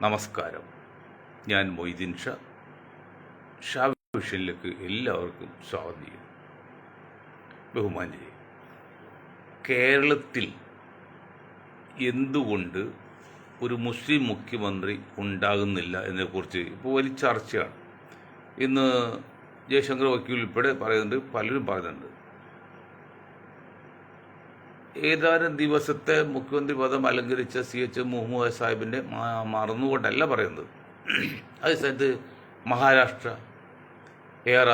നമസ്കാരം. ഞാൻ മൊയ്തീൻ ഷാ വിഷനിലേക്ക് എല്ലാവർക്കും സ്വാഗതം ചെയ്യും. ബഹുമാന്യരെ, കേരളത്തിൽ എന്തുകൊണ്ട് ഒരു മുസ്ലിം മുഖ്യമന്ത്രി ഉണ്ടാകുന്നില്ല എന്നതിനെക്കുറിച്ച് ഇപ്പോൾ വലിയ ചർച്ചയാണ്. ഇന്ന് ജയശങ്കർ വക്കീൽ ഉൾപ്പെടെ പറയുന്നുണ്ട്, പലരും പറയുന്നുണ്ട്. ഏതാനും ദിവസത്തെ മുഖ്യമന്ത്രി പദം അലങ്കരിച്ച CH മുഹമ്മദ് സാഹിബിൻ്റെ മറന്നുകൊണ്ടല്ല പറയുന്നത്. അതേ സ്ഥലത്ത് മഹാരാഷ്ട്ര AR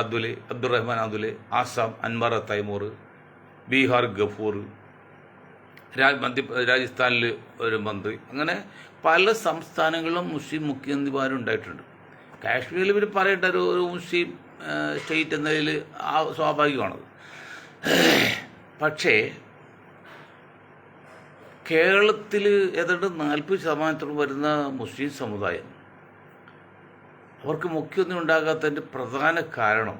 അബ്ദുറഹ്മാൻ അതുലെ, ആസാം അൻവർ തൈമൂർ, ബീഹാർ ഗഫൂർ, രാജസ്ഥാനിൽ ഒരു മന്ത്രി, അങ്ങനെ പല സംസ്ഥാനങ്ങളിലും മുസ്ലിം മുഖ്യമന്ത്രിമാരുണ്ടായിട്ടുണ്ട്. കാശ്മീരിൽ ഇവർ പറയേണ്ട ഒരു മുസ്ലിം സ്റ്റേറ്റ് എന്നതിൽ സ്വാഭാവികമാണത്. പക്ഷേ കേരളത്തിൽ ഏതാണ്ട് 40% വരുന്ന മുസ്ലിം സമുദായം, അവർക്ക് മുഖ്യമന്ത്രി ഉണ്ടാകാത്തതിൻ്റെ പ്രധാന കാരണം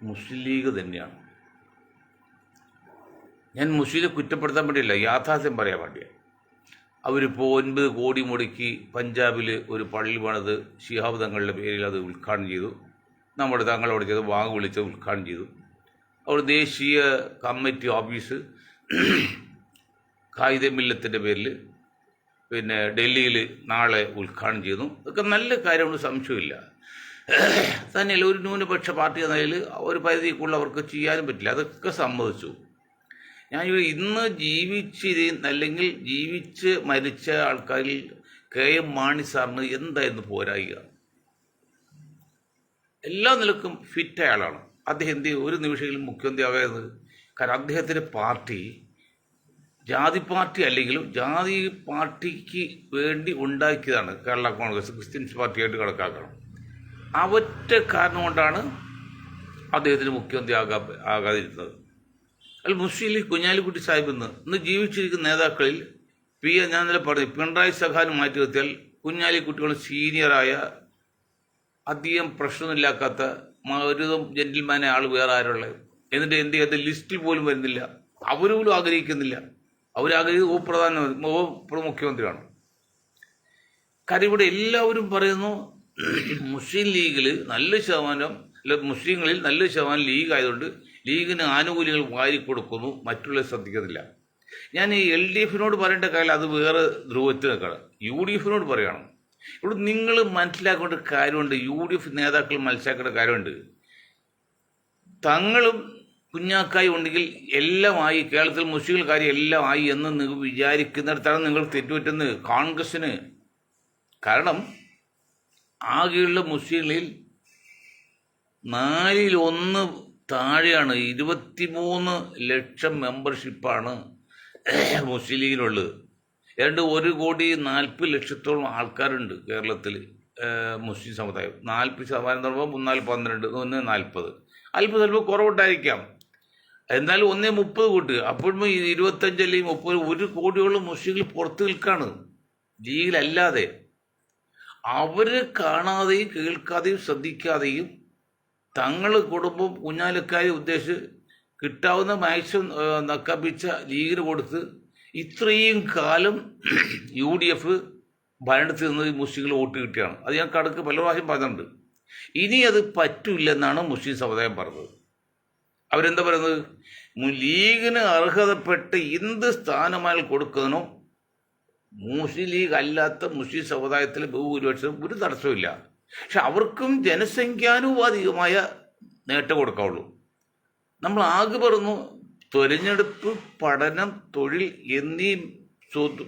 മുസ്ലിം ലീഗ് തന്നെയാണ്. ഞാൻ മുസ്ലിം കുറ്റപ്പെടുത്താൻ വേണ്ടിയില്ല, യാഥാർത്ഥ്യം പറയാൻ വേണ്ടിയാണ്. അവരിപ്പോൾ 9 കോടി മുടക്കി പഞ്ചാബിൽ ഒരു പള്ളി പണിത് ശിഹാബ് തങ്ങളുടെ പേരിൽ അത് ഉദ്ഘാടനം ചെയ്തു. നമ്മുടെ തങ്ങളോട് ചെയ്ത് വാങ്ങ് വിളിച്ച് ഉദ്ഘാടനം ചെയ്തു. അവർ ദേശീയ കമ്മിറ്റി ഓഫീസ് ഖായിദെ മില്ലത്തിൻ്റെ പേരിൽ പിന്നെ ഡൽഹിയിൽ നാളെ ഉദ്ഘാടനം ചെയ്യുന്നു. ഇതൊക്കെ നല്ല കാര്യമാണ്, സംശയമില്ല. തന്നെയല്ല, ഒരു ന്യൂനപക്ഷ പാർട്ടി എന്നതിൽ ഒരു പരിധിക്കുള്ള അവർക്ക് ചെയ്യാനും പറ്റില്ല. അതൊക്കെ സമ്മതിച്ചു. ഞാൻ ഇന്ന് അല്ലെങ്കിൽ ജീവിച്ച് മരിച്ച ആൾക്കാരിൽ KM മാണി സാറിന് എന്തായിരുന്നു പോരായിക? എല്ലാ നിലക്കും ഫിറ്റ് ആളാണ് അദ്ദേഹം. ഒരു നിമിഷമെങ്കിലും മുഖ്യമന്ത്രി ആകുന്നത്. കാരണം അദ്ദേഹത്തിൻ്റെ പാർട്ടി ജാതി പാർട്ടി അല്ലെങ്കിലും ജാതി പാർട്ടിക്ക് വേണ്ടി ഉണ്ടാക്കിയതാണ് കേരള കോൺഗ്രസ്, ക്രിസ്ത്യൻസ് പാർട്ടിയായിട്ട് കണക്കാക്കണം. ആ ഒറ്റ കാരണം കൊണ്ടാണ് അദ്ദേഹത്തിന് മുഖ്യമന്ത്രി ആകാതിരുന്നത്. അതിൽ മുസ്ലിം ലീഗ് കുഞ്ഞാലിക്കുട്ടി സാഹിബ് ഇന്ന് ജീവിച്ചിരിക്കുന്ന നേതാക്കളിൽ ഞാൻ ഇന്നലെ പറഞ്ഞു, പിണറായി സഖാനും മാറ്റി നിർത്തിയാൽ കുഞ്ഞാലിക്കുട്ടികളും സീനിയറായ അധികം പ്രശ്നമില്ലാക്കാത്ത ഒരു ജെന്റിൽമാനെ ആൾ വേറെ ആരുള്ളത്. എന്നിട്ട് എന്ത് ചെയ്ത് ലിസ്റ്റിൽ പോലും വരുന്നില്ല. അവരും ആഗ്രഹിക്കുന്നില്ല. അവരാഗ്രഹിക്കുന്നത് മുഖ്യമന്ത്രിയാണ്. കാര്യം ഇവിടെ എല്ലാവരും പറയുന്നു മുസ്ലിം ലീഗിൽ മുസ്ലിങ്ങളിൽ നല്ല ശതമാനം ലീഗ് ആയതുകൊണ്ട് ലീഗിന് ആനുകൂല്യങ്ങൾ വാരിക്കൊടുക്കുന്നു, മറ്റുള്ളവർ ശ്രദ്ധിക്കുന്നില്ല. ഞാൻ ഈ LDF പറയേണ്ട കാര്യം അത് വേറെ ധ്രുവത്തിൽ നിൽക്കണം. UDF പറയുകയാണ്. ഇവിടെ നിങ്ങൾ മനസ്സിലാക്കേണ്ട കാര്യമുണ്ട്. UDF നേതാക്കൾ മനസ്സിലാക്കേണ്ട കാര്യമുണ്ട്. തങ്ങളും കുഞ്ഞാക്കായി ഉണ്ടെങ്കിൽ എല്ലാമായി, കേരളത്തിൽ മുസ്ലിം കാര്യം എല്ലാമായി എന്ന് നിങ്ങൾ വിചാരിക്കുന്നിടത്താണ് നിങ്ങൾ തെറ്റുപറ്റുന്നത് കോൺഗ്രസ്സിന്. കാരണം ആകെയുള്ള മുസ്ലിങ്ങളിൽ 4/1 താഴെയാണ്. 23 ലക്ഷം മെമ്പർഷിപ്പാണ് മുസ്ലിം ലീഗിനുള്ളത്. 1,40,00,000 ആൾക്കാരുണ്ട് കേരളത്തിൽ മുസ്ലിം സമുദായം. 40% എന്ന് പറയുമ്പോൾ 12, 140. അല്പം ചിലപ്പോൾ കുറവുണ്ടായിരിക്കാം. എന്നാലും 130 കൂട്ടുക. അപ്പോഴും 25 അല്ലെങ്കിൽ 30, 1 കോടിയോളം മുസ്ലിങ്ങൾ പുറത്ത് നിൽക്കാണ് ലീഗിലല്ലാതെ. അവർ കാണാതെയും കേൾക്കാതെയും ശ്രദ്ധിക്കാതെയും തങ്ങൾ കുടുംബം കുഞ്ഞാലക്കാരെ ഉദ്ദേശിച്ച് കിട്ടാവുന്ന മാക്സിമം നക്കാപ്പിച്ച ലീഗിന് കൊടുത്ത് ഇത്രയും കാലം UDF ഭരണത്തിൽ നിന്ന് മുസ്ലിങ്ങൾ വോട്ട് കിട്ടിയാണ്. അത് ഞാൻ കണക്ക് പല പ്രാവശ്യം പറഞ്ഞിട്ടുണ്ട്. ഇനി അത് പറ്റില്ലെന്നാണ് മുസ്ലിം സമുദായം പറഞ്ഞത്. അവരെന്താ പറയുന്നത്? ലീഗിന് അർഹതപ്പെട്ട് എന്ത് സ്ഥാനമായി കൊടുക്കുന്നതിനോ മുസ്ലിം ലീഗ് അല്ലാത്ത മുസ്ലിം സമുദായത്തിലെ ബഹുഭൂരിപക്ഷം ഒരു തടസ്സമില്ല. പക്ഷെ അവർക്കും ജനസംഖ്യാനുപാതികമായ നേട്ടം കൊടുക്കാവുള്ളൂ. നമ്മൾ ആകെ പറഞ്ഞു തെരഞ്ഞെടുപ്പ്, പഠനം, തൊഴിൽ എന്നീ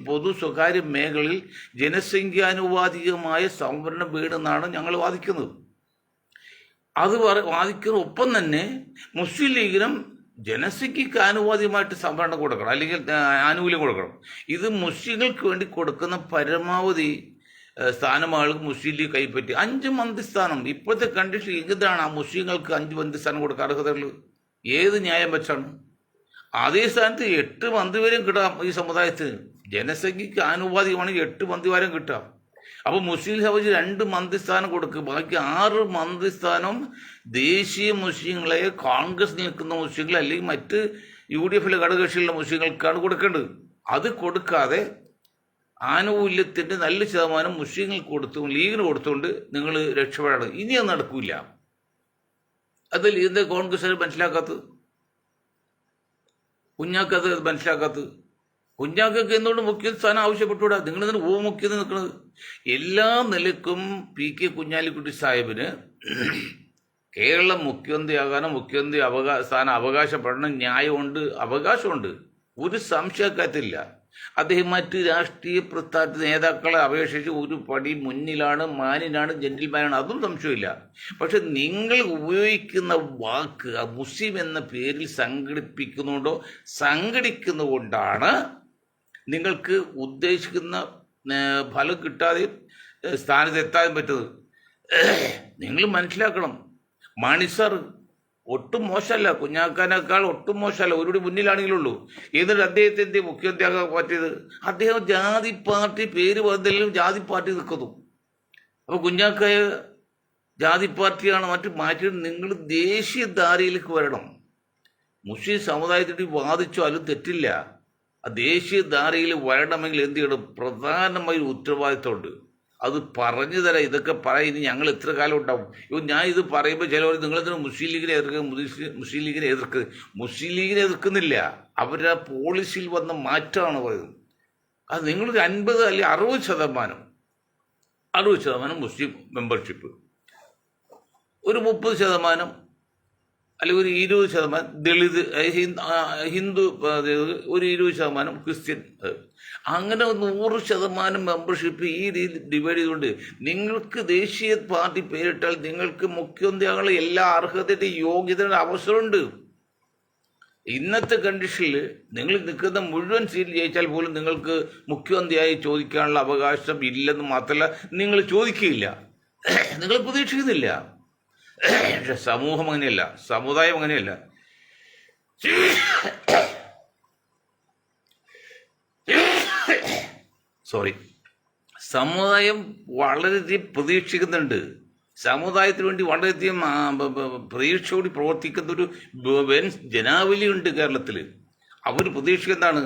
പൊതു സ്വകാര്യ മേഖലകളിൽ ജനസംഖ്യാനുപാതികമായ സംവരണം വേണമെന്നാണ് ഞങ്ങൾ വാദിക്കുന്നത്. അത് വാദിക്കുന്ന ഒപ്പം തന്നെ മുസ്ലിം ലീഗിനും ജനസംഖ്യക്ക് ആനുപാതികമായിട്ട് സംവരണം കൊടുക്കണം, അല്ലെങ്കിൽ ആനുകൂല്യം കൊടുക്കണം. ഇത് മുസ്ലിങ്ങൾക്ക് വേണ്ടി കൊടുക്കുന്ന പരമാവധി സ്ഥാനമാണ് മുസ്ലിം ലീഗ് കൈപ്പറ്റി. 5 മന്ത്രിസ്ഥാനം ഇപ്പോഴത്തെ കണ്ടീഷൻ ഇതാണ്. ആ മുസ്ലിങ്ങൾക്ക് 5 മന്ത്രിസ്ഥാനം കൊടുക്കാൻ അർഹതയുള്ളൂ. ഏത് ന്യായം വെച്ചാണ്? അതേ സ്ഥാനത്ത് 8 മന്ത്രി വരെയും കിട്ടാം ഈ സമുദായത്തിന്. ജനസംഖ്യക്ക് ആനുപാതികമാണെങ്കിൽ 8 മന്ത്രി വരെയും കിട്ടാം. അപ്പോൾ മുസ്ലിം സഭയ്ക്ക് 2 മന്ത്രിസ്ഥാനം കൊടുക്കുക. ബാക്കി 6 മന്ത്രിസ്ഥാനം ദേശീയ മുസ്ലിങ്ങളെ, കോൺഗ്രസ് നിൽക്കുന്ന മുസ്ലിങ്ങൾ അല്ലെങ്കിൽ മറ്റ് UDF ഘടകകക്ഷികളുടെ മുസ്ലിങ്ങൾക്കാണ് കൊടുക്കേണ്ടത്. അത് കൊടുക്കാതെ ആനുകൂല്യത്തിൻ്റെ നല്ല ശതമാനം മുസ്ലിങ്ങൾക്ക് കൊടുത്തും ലീഗിന് കൊടുത്തുകൊണ്ട് നിങ്ങൾ രക്ഷപ്പെടണം. ഇനി അത് നടക്കില്ല. അതിൽ ഇത് കോൺഗ്രസ് മനസ്സിലാക്കാത്തത്, കുഞ്ഞാക്കത് മനസ്സിലാക്കാത്തത്. കുഞ്ഞാക്കൊക്കെ എന്തുകൊണ്ട് മുഖ്യ സ്ഥാനം ആവശ്യപ്പെട്ടുകൂടാ? നിങ്ങളിതിന് ഉപമുഖ്യത നിൽക്കുന്നത്. എല്ലാ നിലക്കും പി കെ കുഞ്ഞാലിക്കുട്ടി സാഹിബിന് കേരളം മുഖ്യമന്ത്രിയാകാനും മുഖ്യമന്ത്രി സ്ഥാനം അവകാശപ്പെടണം. ന്യായമുണ്ട്, അവകാശമുണ്ട്, ഒരു സംശയക്കാത്തില്ല. അദ്ദേഹം മറ്റ് രാഷ്ട്രീയ പ്രസ്ഥാന നേതാക്കളെ അപേക്ഷിച്ച് ഒരു പടി മുന്നിലാണ്, മാനിനാണ്, ജെന്റിൽമാനാണ്, അതും സംശയമില്ല. പക്ഷെ നിങ്ങൾ ഉപയോഗിക്കുന്ന വാക്ക് മുസ്ലിം എന്ന പേരിൽ സംഘടിക്കുന്നതുകൊണ്ടാണ് നിങ്ങൾക്ക് ഉദ്ദേശിക്കുന്ന ഫലം കിട്ടാതെ സ്ഥാനത്തെത്താൻ പറ്റുന്നത്. നിങ്ങൾ മനസ്സിലാക്കണം. മാണി സാർ ഒട്ടും മോശമല്ല, കുഞ്ഞാക്കാനേക്കാൾ ഒട്ടും മോശമല്ല, ഒരുപടി മുന്നിലാണെങ്കിലുള്ളൂ. എന്നിട്ട് അദ്ദേഹത്തിൻ്റെ മുഖ്യമന്ത്രിയാകാൻ പറ്റിയത് അദ്ദേഹം ജാതി പാർട്ടി പേര് പറഞ്ഞാലും ജാതി പാർട്ടി നിൽക്കുന്നു. അപ്പോൾ കുഞ്ഞാക്കായ ജാതി പാർട്ടിയാണ് മാറ്റിയിട്ട് നിങ്ങൾ ദേശീയ ധാരയിലേക്ക് വരണം. മുസ്ലിം സമുദായത്തിന് വാദിച്ചാലും തെറ്റില്ല. ആ ദേശീയ ധാരയിൽ വരണമെങ്കിൽ എന്ത് ചെയ്യണം? പ്രധാനമായ ഒരു ഉത്തരവാദിത്തമുണ്ട്. അത് പറഞ്ഞു തരാം. ഇതൊക്കെ പറയാം. ഇനി ഞങ്ങൾ എത്ര കാലം ഉണ്ടാവും? ഞാൻ ഇത് പറയുമ്പോൾ ചിലവർ നിങ്ങളെന്തിനും മുസ്ലിം ലീഗിനെ എതിർക്കുക, മുസ്ലിം ലീഗിനെ എതിർക്കുക. മുസ്ലിം ലീഗിനെ എതിർക്കുന്നില്ല, അവരുടെ പോളിസിയിൽ വന്ന മാറ്റമാണ് പറയുന്നത്. അത് നിങ്ങളൊരു 50 അല്ലെങ്കിൽ 60% മുസ്ലിം മെമ്പർഷിപ്പ്, ഒരു 30% അല്ലെങ്കിൽ ഒരു 20% ദളിത്, ഹിന്ദു, ഒരു 20% ക്രിസ്ത്യൻ, അങ്ങനെ 100% മെമ്പർഷിപ്പ് ഈ രീതിയിൽ ഡിവൈഡ് ചെയ്തുകൊണ്ട് നിങ്ങൾക്ക് ദേശീയ പാർട്ടി പേരിട്ടാൽ നിങ്ങൾക്ക് മുഖ്യമന്ത്രിയാകാനുള്ള എല്ലാ അർഹതയുടെ യോഗ്യതയുടെ അവസരമുണ്ട്. ഇന്നത്തെ കണ്ടീഷനിൽ നിങ്ങൾ നിൽക്കുന്ന മുഴുവൻ സീറ്റ് ജയിച്ചാൽ പോലും നിങ്ങൾക്ക് മുഖ്യമന്ത്രിയായി ചോദിക്കാനുള്ള അവകാശം ഇല്ലെന്ന് മാത്രമല്ല, നിങ്ങൾ ചോദിക്കുകയില്ല, നിങ്ങൾ പ്രതീക്ഷിക്കുന്നില്ല. പക്ഷെ സമൂഹം അങ്ങനെയല്ല, സമുദായം അങ്ങനെയല്ല. സമുദായം വളരെയധികം പ്രതീക്ഷിക്കുന്നുണ്ട്. സമുദായത്തിന് വേണ്ടി വളരെയധികം പ്രതീക്ഷയോടെ പ്രവർത്തിക്കുന്ന ഒരു ജനാവലിയുണ്ട് കേരളത്തിൽ. അവർ പ്രതീക്ഷിക്കുന്നതാണ്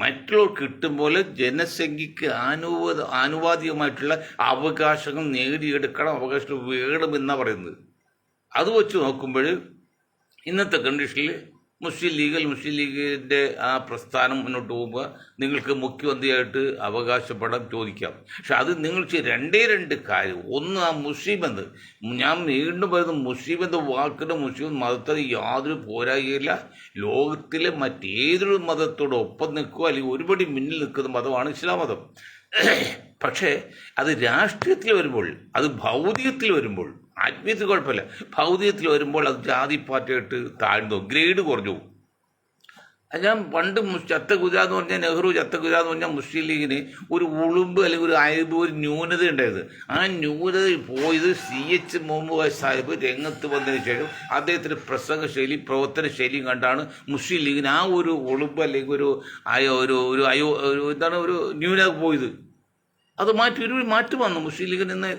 മറ്റുള്ളവർ കിട്ടും പോലെ ജനസംഖ്യക്ക് ആനുപാതികമായിട്ടുള്ള അവകാശങ്ങൾ നേടിയെടുക്കണം, അവകാശങ്ങൾ വേണമെന്നാണ് പറയുന്നത്. അത് വെച്ച് നോക്കുമ്പോൾ ഇന്നത്തെ കണ്ടീഷനിൽ മുസ്ലിം ലീഗിൻ്റെ ആ പ്രസ്ഥാനം മുന്നോട്ട് പോകുമ്പോൾ നിങ്ങൾക്ക് മുഖ്യമന്ത്രിയായിട്ട് അവകാശപ്പെടാൻ ചോദിക്കാം. പക്ഷെ അത് നിങ്ങൾ രണ്ട് കാര്യം. ഒന്ന്, ആ മുസ്ലിം എന്ന് ഞാൻ വീണ്ടും പറയുന്നത്, മുസ്ലിം എന്ന വാക്കിന് മുസ്ലിം മതത്തിന് യാതൊരു പോരായില്ല. ലോകത്തിലെ മറ്റേതൊരു മതത്തോടൊപ്പം നിൽക്കുക അല്ലെങ്കിൽ ഒരുപടി മുന്നിൽ നിൽക്കുന്ന മതമാണ് ഇസ്ലാം മതം. പക്ഷേ അത് രാഷ്ട്രീയത്തിൽ വരുമ്പോൾ, അത് ഭൗതികത്തിൽ വരുമ്പോൾ, ആത്മീയത്തിൽ കുഴപ്പമില്ല, ഭൗതികത്തിൽ വരുമ്പോൾ അത് ജാതി പാർട്ടിയായിട്ട് താഴ്ന്നു, ഗ്രേഡ് കുറഞ്ഞു. ഞാൻ പണ്ട് ചത്ത ഗുജറാത്ത് എന്ന് പറഞ്ഞാൽ, നെഹ്റു ചത്ത ഗുജറാത്ത് എന്ന് പറഞ്ഞാൽ മുസ്ലിം ലീഗിന് ഒരു ഉളുമ്പ് അല്ലെങ്കിൽ ഒരു അയബ്, ഒരു ന്യൂനത ഉണ്ടായത്. ആ ന്യൂനത പോയത് CH മുഹമ്മദ് സാഹിബ് രംഗത്ത് വന്നതിന് ശേഷം അദ്ദേഹത്തിൻ്റെ പ്രസംഗ ശൈലി, പ്രവർത്തന ശൈലിയും കണ്ടാണ് മുസ്ലിം ലീഗിന് ആ ഒരു ഉളുമ്പ് അല്ലെങ്കിൽ ഒരു ഒരു ന്യൂനത പോയത്. അത് ഒരു മാറ്റം വന്നു. മുസ്ലിം ലീഗിൽ നിന്ന്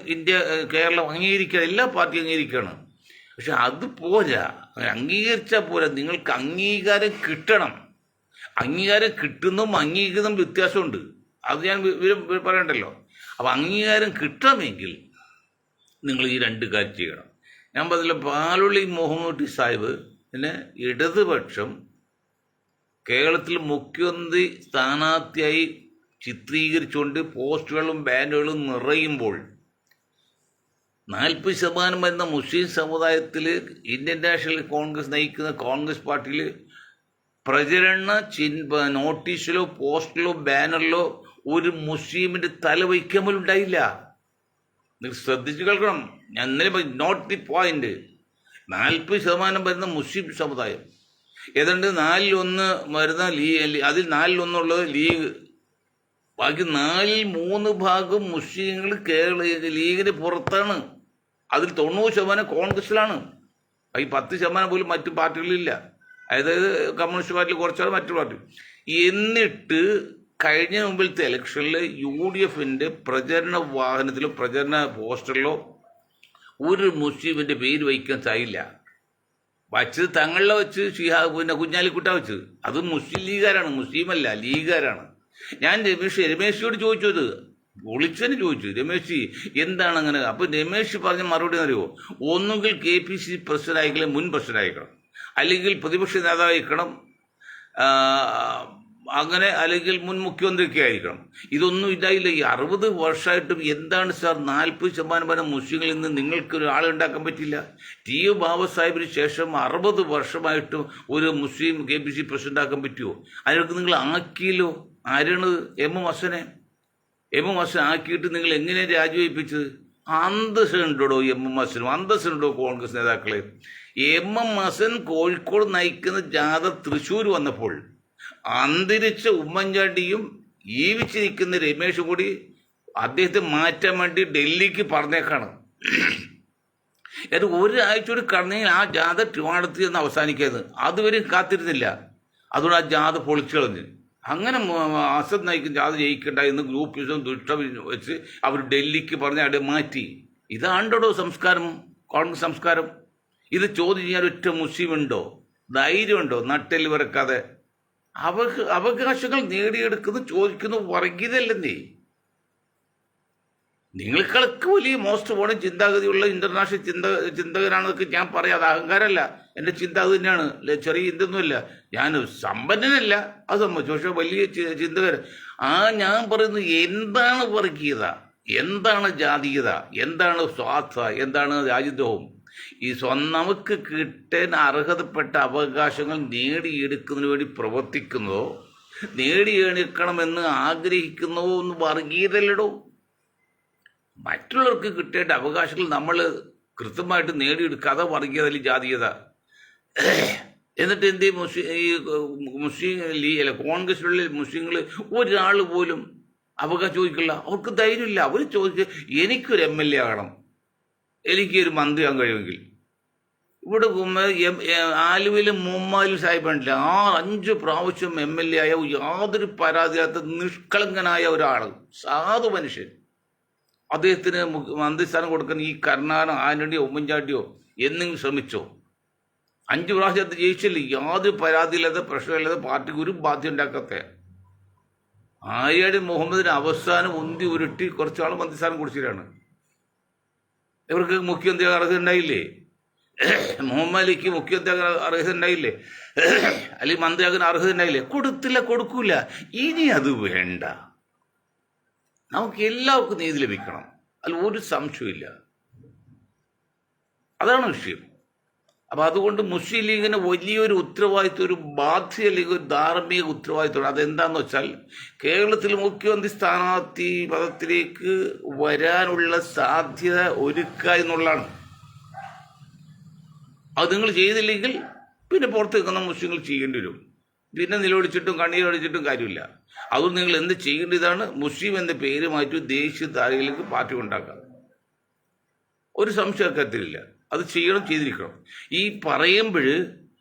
കേരളം അംഗീകരിക്കുക, എല്ലാ പാർട്ടിയും അംഗീകരിക്കുകയാണ്. പക്ഷെ അത് പോരാ, അംഗീകരിച്ചാൽ പോരാ, നിങ്ങൾക്ക് അംഗീകാരം കിട്ടണം. അംഗീകാരം കിട്ടുന്നതും അംഗീകൃതം വ്യത്യാസമുണ്ട്, അത് ഞാൻ പറയണ്ടല്ലോ. അപ്പം അംഗീകാരം കിട്ടണമെങ്കിൽ നിങ്ങൾ ഈ 2 കാര്യം ചെയ്യണം. ഞാൻ പറഞ്ഞില്ല, പാലുള്ളി മുഹമ്മദ് സാഹിബ് പിന്നെ ഇടതുപക്ഷം കേരളത്തിൽ മുഖ്യമന്ത്രി സ്ഥാനാർത്ഥിയായി ചിത്രീകരിച്ചുകൊണ്ട് പോസ്റ്ററുകളും ബാനറുകളും നിറയുമ്പോൾ 40% വരുന്ന മുസ്ലിം സമുദായത്തിൽ ഇന്ത്യൻ നാഷണൽ കോൺഗ്രസ് നയിക്കുന്ന കോൺഗ്രസ് പാർട്ടിയിൽ പ്രചരണ നോട്ടീസിലോ പോസ്റ്ററിലോ ബാനറിലോ ഒരു മുസ്ലിമിൻ്റെ തല വയ്ക്കാൻ പോലും ഉണ്ടായില്ല. നിങ്ങൾ ശ്രദ്ധിച്ചു കേൾക്കണം. ഞാൻ ഇന്നലെ നോട്ട് ദി പോയിന്റ്. 40% വരുന്ന മുസ്ലിം സമുദായം, ഏതാണ്ട് 4/1 വരുന്ന അതിൽ 4/1 ലീഗ്, ബാക്കി 4/3 മുസ്ലിങ്ങൾ ലീഗിന് പുറത്താണ്. അതിൽ 90% കോൺഗ്രസിലാണ്. ഈ 10% പോലും മറ്റു പാർട്ടികളിലില്ല. അതായത് കമ്മ്യൂണിസ്റ്റ് പാർട്ടിയിൽ കുറച്ചാണ് മറ്റു പാർട്ടി. എന്നിട്ട് കഴിഞ്ഞ മുമ്പിലത്തെ ഇലക്ഷനിൽ UDFൻ്റെ പ്രചരണ വാഹനത്തിലോ പ്രചരണ പോസ്റ്ററിലോ ഒരു മുസ്ലിമിൻ്റെ പേര് വയ്ക്കാൻ സാധില്ല. വച്ചത് തങ്ങളിലെ വെച്ച് പിന്നെ കുഞ്ഞാലിക്കുട്ട വെച്ചത്. അത് മുസ്ലിം ലീഗുകാരാണ്, മുസ്ലിമല്ല, ലീഗുകാരാണ്. ഞാൻ രമേശിയോട് ചോദിച്ചത്, വിളിച്ചതിന് ചോദിച്ചു, രമേശ് എന്താണ് അങ്ങനെ? അപ്പോൾ രമേശ് പറഞ്ഞ മറുപടി അറിയുമോ? ഒന്നുകിൽ KPCC പ്രസിഡന്റ് ആയിക്കണം, മുൻ പ്രസിഡന്റ് ആയിക്കണം, അല്ലെങ്കിൽ പ്രതിപക്ഷ നേതാവായിരിക്കണം, അങ്ങനെ, അല്ലെങ്കിൽ മുൻ മുഖ്യമന്ത്രിയൊക്കെ ആയിരിക്കണം. ഇതൊന്നും ഇതായില്ല. ഈ 60 വർഷമായിട്ടും എന്താണ് സാർ 40% മുസ്ലിങ്ങളിൽ നിന്ന് നിങ്ങൾക്ക് ഒരാളെ ഉണ്ടാക്കാൻ പറ്റില്ല? TU ബാബ സാഹിബിന് ശേഷം 60 വർഷമായിട്ടും ഒരു മുസ്ലിം KPCC പ്രസിഡന്റ് ആക്കാൻ പറ്റുമോ? അതിനൊക്കെ നിങ്ങൾ ആക്കിയല്ലോ. ആരാണ്? എം ഹസനെ ആക്കിയിട്ട് നിങ്ങൾ എങ്ങനെ രാജിവെപ്പിച്ചത്? അന്തസ്സുണ്ടോ എം ഹസനും? അന്തസ്സുണ്ടോ കോൺഗ്രസ് നേതാക്കളെ? എം ഹസൻ കോഴിക്കോട് നയിക്കുന്ന ജാഥ തൃശ്ശൂർ വന്നപ്പോൾ അന്തരിച്ച ഉമ്മൻചാണ്ടിയും ജീവിച്ചിരിക്കുന്ന രമേശും കൂടി അദ്ദേഹത്തെ മാറ്റാൻ വേണ്ടി ഡൽഹിക്ക് പറഞ്ഞേക്കാണ്. അത് ഒരാഴ്ച കൂടി കടന്നെങ്കിൽ ആ ജാഥ ട്രിവാൻഡ്രത്തിൽ നിന്ന് അവസാനിക്കുന്നത്. അതുവരെ കാത്തിരുന്നില്ല. അതുകൊണ്ട് ആ ജാഥ പൊളിച്ചു കളഞ്ഞ്. അങ്ങനെ അസദ് നയിക്കും ജാഥ ജയിക്കണ്ട എന്ന് ഗ്രൂപ്പിസം ദുഷ്ടം വെച്ച് അവർ ഡൽഹിക്ക് പറഞ്ഞ് അവിടെ മാറ്റി. ഇതാണ്ടോ സംസ്കാരം, കോൺഗ്രസ് സംസ്കാരം? ഇത് ചോദ്യം ചെയ്യാൻ ഒറ്റ മുസ്ലിം ഉണ്ടോ? ധൈര്യമുണ്ടോ? നട്ടിൽ വരക്കാതെ അവകാശങ്ങൾ നേടിയെടുക്കുന്നു, ചോദിക്കുന്നു. വർഗീയതല്ലെന്നേ. നിങ്ങൾക്കൊക്കെ വലിയ മോസ്റ്റ് പോണ ചിന്താഗതിയുള്ള ഇന്റർനാഷണൽ ചിന്തകനാണെന്നൊക്കെ ഞാൻ പറയാം. അത് അഹങ്കാരമല്ല, എൻ്റെ ചിന്ത അത് തന്നെയാണ്. ചെറിയ ചിന്തയൊന്നുമില്ല. ഞാൻ സമ്പന്നനല്ല, അത് സംബന്ധിച്ചു. പക്ഷെ വലിയ ചിന്തകൻ. ഞാൻ പറയുന്നത് എന്താണ് വർഗീയത, എന്താണ് ജാതീയത, എന്താണ് സ്വാർത്ഥ, എന്താണ് രാജ്യദ്രോഹം? ഈ നമുക്ക് കിട്ടാൻ അർഹതപ്പെട്ട അവകാശങ്ങൾ നേടിയെടുക്കുന്നതിന് വേണ്ടി പ്രവർത്തിക്കുന്നതോ നേടിയെടുക്കണമെന്ന് ആഗ്രഹിക്കുന്നതോ ഒന്ന് വർഗീയതല്ലടോ. മറ്റുള്ളവർക്ക് കിട്ടേണ്ട അവകാശങ്ങൾ നമ്മൾ കൃത്യമായിട്ട് നേടിയെടുക്കാതെ വർഗീയത, ജാതീയത. എന്നിട്ട് എന്ത് മുസ്ലിം അല്ല കോൺഗ്രസിലുള്ള മുസ്ലിങ്ങൾ ഒരാൾ പോലും അവകാശം ചോദിക്കില്ല. അവർക്ക് ധൈര്യമില്ല. അവർ ചോദിക്കുക എനിക്കൊരു MLA ആകണം, എനിക്കൊരു മന്ത്രിയാകാൻ കഴിയുമെങ്കിൽ. ഇവിടെ ആലുവയിൽ മുഹമ്മദ് സാഹിബ് ഉണ്ടല്ല, 5 പ്രാവശ്യം MLA ആയ യാതൊരു പരാതിയില്ലാത്ത നിഷ്കളങ്കനായ ഒരാൾ, സാധു മനുഷ്യൻ. അദ്ദേഹത്തിന് മന്ത്രിസ്ഥാനം കൊടുക്കാൻ ഈ കരുണാകരനോ ആന്റണിയോ ഉമ്മൻചാണ്ടിയോ എന്നെങ്കിലും ശ്രമിച്ചോ? 5 പ്രാവശ്യം അത് ജയിച്ചില്ലേ? യാതൊരു പരാതിയില്ലാതെ പ്രശ്നമില്ലാതെ പാർട്ടിക്ക് ഒരു ബാധ്യത ഉണ്ടാക്കാത്ത ആര്യാടി മുഹമ്മദിന് അവസാനം ഉന്തി ഉരുട്ടി കുറച്ചാൾ മന്ത്രിസ്ഥാനം കൊടുത്തിട്ടാണ്. ഇവർക്ക് മുഖ്യമന്ത്രി അർഹത ഉണ്ടായില്ലേ? മുഹമ്മദ് അലിക്ക് മുഖ്യമന്ത്രി അർഹത ഉണ്ടായില്ലേ? അല്ലെങ്കിൽ മന്ത്രിയാകാൻ അർഹത ഉണ്ടായില്ലേ? കൊടുത്തില്ല, കൊടുക്കൂല. ഇനി അത് വേണ്ട. നമുക്ക് എല്ലാവർക്കും നീതി ലഭിക്കണം, അതിൽ ഒരു സംശയമില്ല. അതാണ് വിഷയം. അപ്പം അതുകൊണ്ട് മുസ്ലിം ലീഗിന് വലിയൊരു ഉത്തരവാദിത്വം, ഒരു ബാധ്യത, അല്ലെങ്കിൽ ഒരു ധാർമ്മിക ഉത്തരവാദിത്വമാണ്. അതെന്താണെന്ന് വെച്ചാൽ കേരളത്തിൽ മുഖ്യമന്ത്രി സ്ഥാനാർത്ഥി പദത്തിലേക്ക് വരാനുള്ള സാധ്യത ഒരുക്കുക എന്നുള്ളതാണ്. അത് നിങ്ങൾ ചെയ്തില്ലെങ്കിൽ പിന്നെ പുറത്ത് നിൽക്കുന്ന മുസ്ലിങ്ങൾ ചെയ്യേണ്ടി വരും. പിന്നെ നിലവിളിച്ചിട്ടും കണ്ണീരടിച്ചിട്ടും കാര്യമില്ല. അതുകൊണ്ട് നിങ്ങൾ എന്ത് ചെയ്യേണ്ടതാണ്? മുസ്ലിം എന്ന പേര് മാറ്റി ദേശീയ താരയിലേക്ക് പാർട്ടി ഉണ്ടാക്കാം. ഒരു സംശയക്കാത്തില്ല. അത് ചെയ്യണം, ചെയ്തിരിക്കണം. ഈ പറയുമ്പോൾ